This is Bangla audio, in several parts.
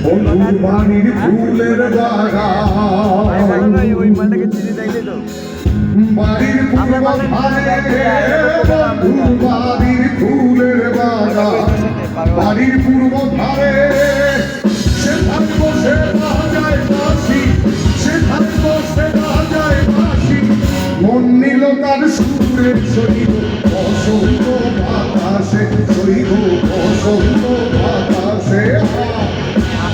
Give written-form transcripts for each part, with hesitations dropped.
বন্ধুর বাড়ির ফুলের বাগান বাড়ির পূর্ব ধারে বন্ধুর বাড়ির ফুলের বাগান বাড়ির পূর্ব ধারে সেখানে বসে বাজায় বাঁশি সেখানে বসে বাজায় বাঁশি মন নিল তার সুরের সহিত বসন্ত বাতাসে সহিত বসন্ত বাতাসে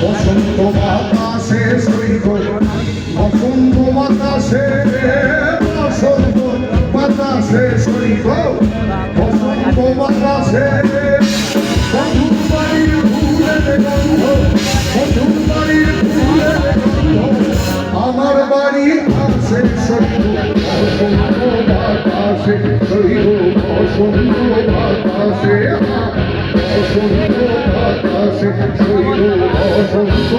বসন্ত বাতাসে সহিত বসন্ত বাতাসে বসন্ত বাতাসে সহিত বসন্ত বাতাসে বন্ধুর বাড়ির ফুলের গন্ধ বন্ধুর বাড়ির ফুলের গন্ধ আমার বাড়ি আসে সহিত বসন্ত বাতাসে সহিত বসন্ত বাতাসে বসন্ত বাতাসে সহিত বসন্ত